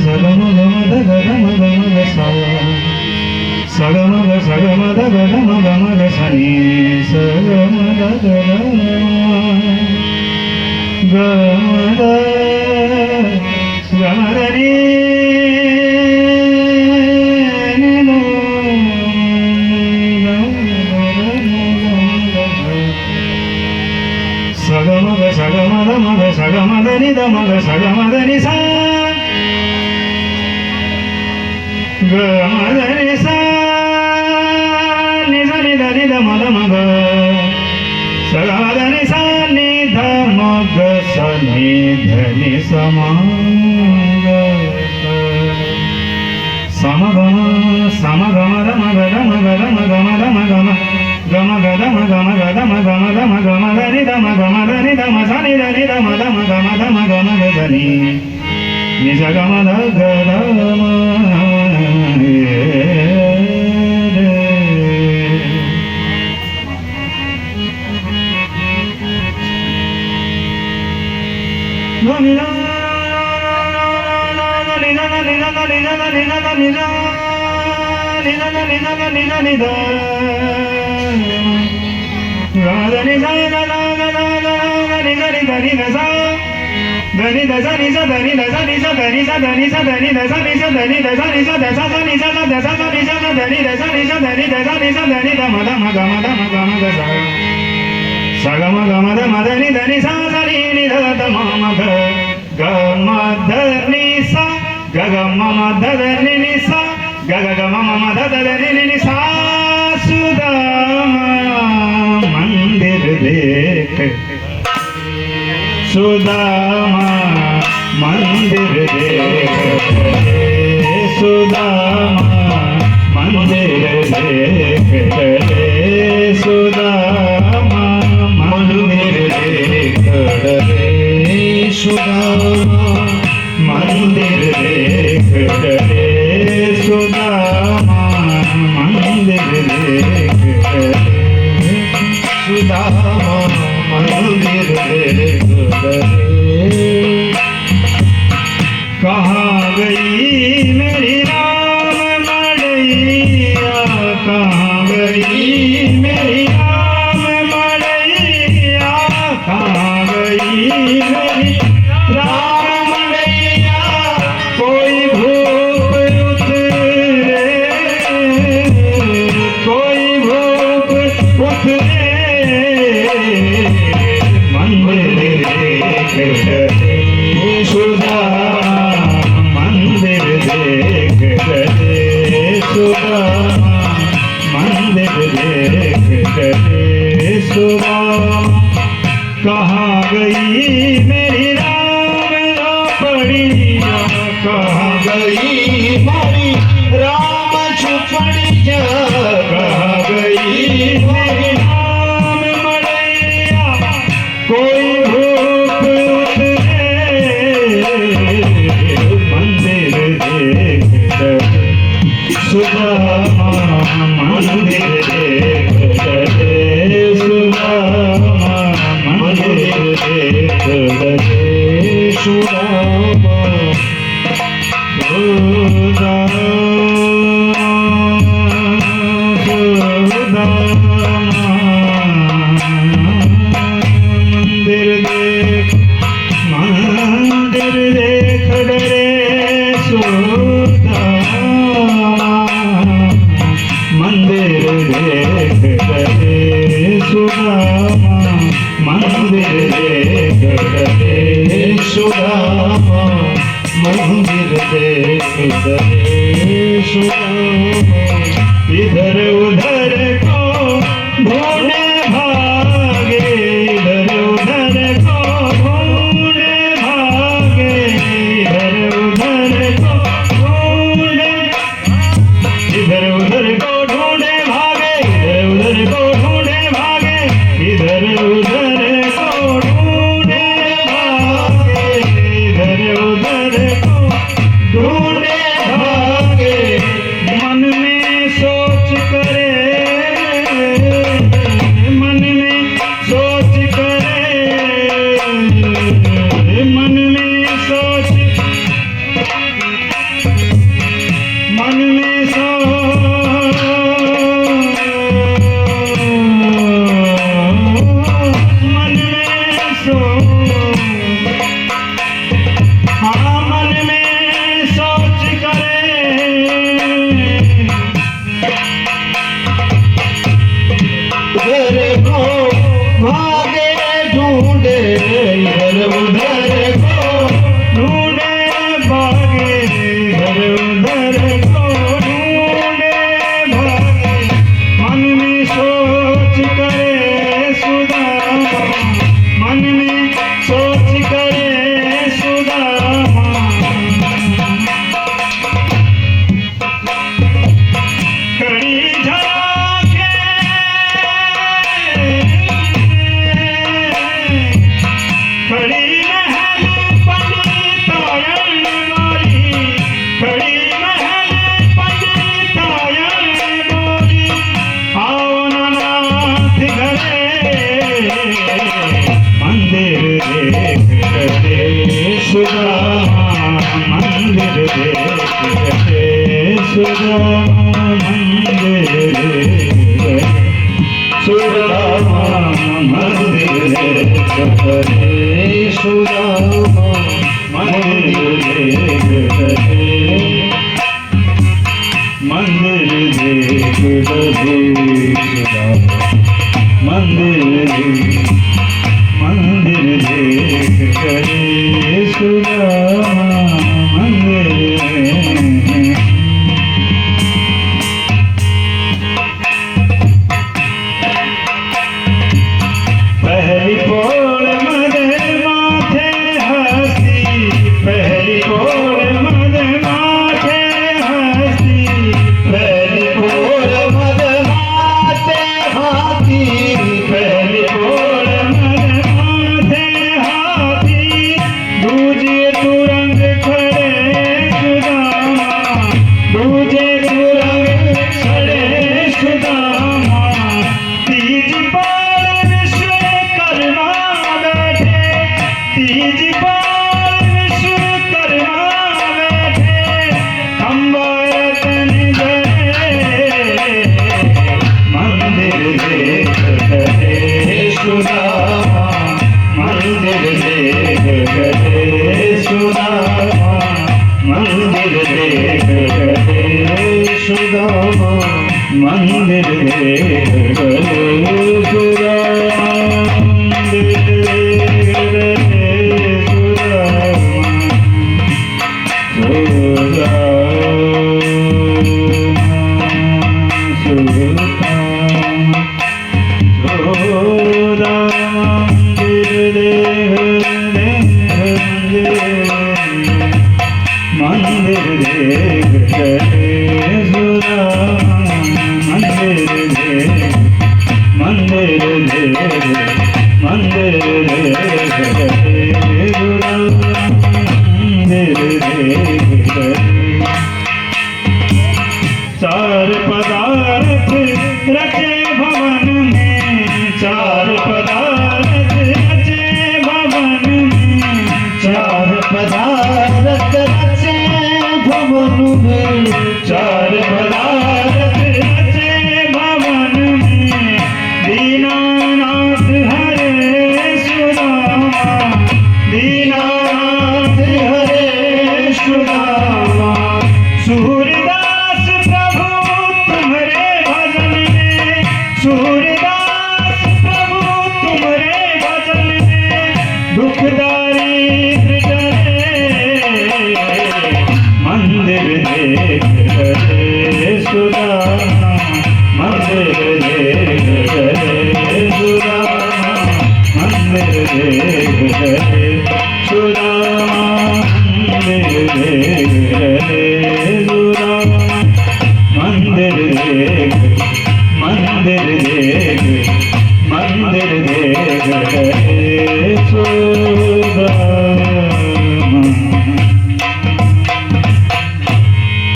సగమ గమ గమ గమ గ సగమ గ సగమ గమ గమ గ సని సగమ గమ గమ గమదని సగమగ సగమద మగ సగమదని ద మగ సగమదని సా గమదని సా నిజ నిద నిద మద మగ సగమదని సా నిధ మగ సని ధని సమాగ సమగమ సమగమ రమ గమ గమ గమ రమ గమ గమ గమ గమ గమ గమ గమ గమ దని దమ గమ దని దమ సని దని దమ దమ గమ దమ గమ గదని నిజ గమ ద గమ సగమ గమద మదని ధని సా సని నిధ మమ గమ ధని సా గగమ మధని ని సా గగమ మమ ధని ని సా సుదామ మందిర దేఖ సుదామ మందిర దేఖ సుదామ మందిర దేఖ సుదామ మందిర దేఖ సుదామ మందిర దేఖ సుదామ మందిర దేఖ सुदामा मंदिर कहाँ गई मेरी राम मड़ैया कहाँ गई मेरी राम मड़ैया कहाँ गई मेरी राम मड़ैया कोई भूप उतरे कोई भूप उतरे मंदिर देख सुदामा मंदिर देख सुदामा मंदिर देख सुदामा कहाँ गई मेरी राम झोपड़िया कहाँ गई मेरी राम झोपड़िया कहाँ गई मेरी राम मड़ैया कोई भूप उतरे मंदिर देख सुदामा मंदिर देख सुदामा मंदिर देख सुदामा मंदिर देख डरे सुदामा मंदिर देख डरे सुदामा मंदिर देख डरे सुदामा मंदिर देख डरे सुदामा इधर उधर को ढूंढे भागे इधर उधर को ढूंढे भागे इधर उधर को ढूंढे इधर उधर को ढूंढे भागे इधर उधर को ढूंढे भागे इधर उधर को ढूंढे भागे इधर उधर को ढूंढे भागे मन में सोच कर उधर को भागे ढूंढे इधर उधर को ढूंढे भागे इधर उधर को ढूंढे भागे मन में सोच करे सुदामा मन में सोच करे सुदामा कड़ी झाके खड़ी महल पंडितायन मोरी खड़ी महल पंडितायन मोरी आओ नाथ घरे मंदिर देखते सुदामा मंदिर देखते सुदामा मंदिर देखते सुदामा मंदिर देखते सुदामा मंदिर देखते मंदिर देखते मंदिर मंदिर देखते सुदामा मंदिर पहली पोल मद माथे हस्ती पहली पोल मद माथे हस्ती पहली पोल मद माथे हाथी पहली पोल मद माथे हाथी दूजे तुरंग खड़े सुदामा दूजे तुरंग खड़े सुदामा तीज पाल विश्वकर्मा बैठे तीज पाल विश्वकर्मा बैठे अम्बरतन गए मंदिर देखते सुदामा मंदिर देखते सुदामा मंदिर देखते सुदामा मंदिर देखते सुदामा मंदिर देखते मंदिर देखते मंदिर मंदिर मंदिर चार पदार्थ रचे भवन में चार पदार्थ रचे भवन में चार पदार्थ रचे भवन में चार पदार्थ रचे भवन में दीनानाथ हरे सुदामा दीनानाथ हरे सुदामा सूरदास प्रभु तुम्हारे भजन में सूरदास प्रभु तुम्हारे भजन में दुखदारी मंदिर देखते सुदामा मंदिर देखते सुदामा मंदिर देखते सुदामा मंदिर देखते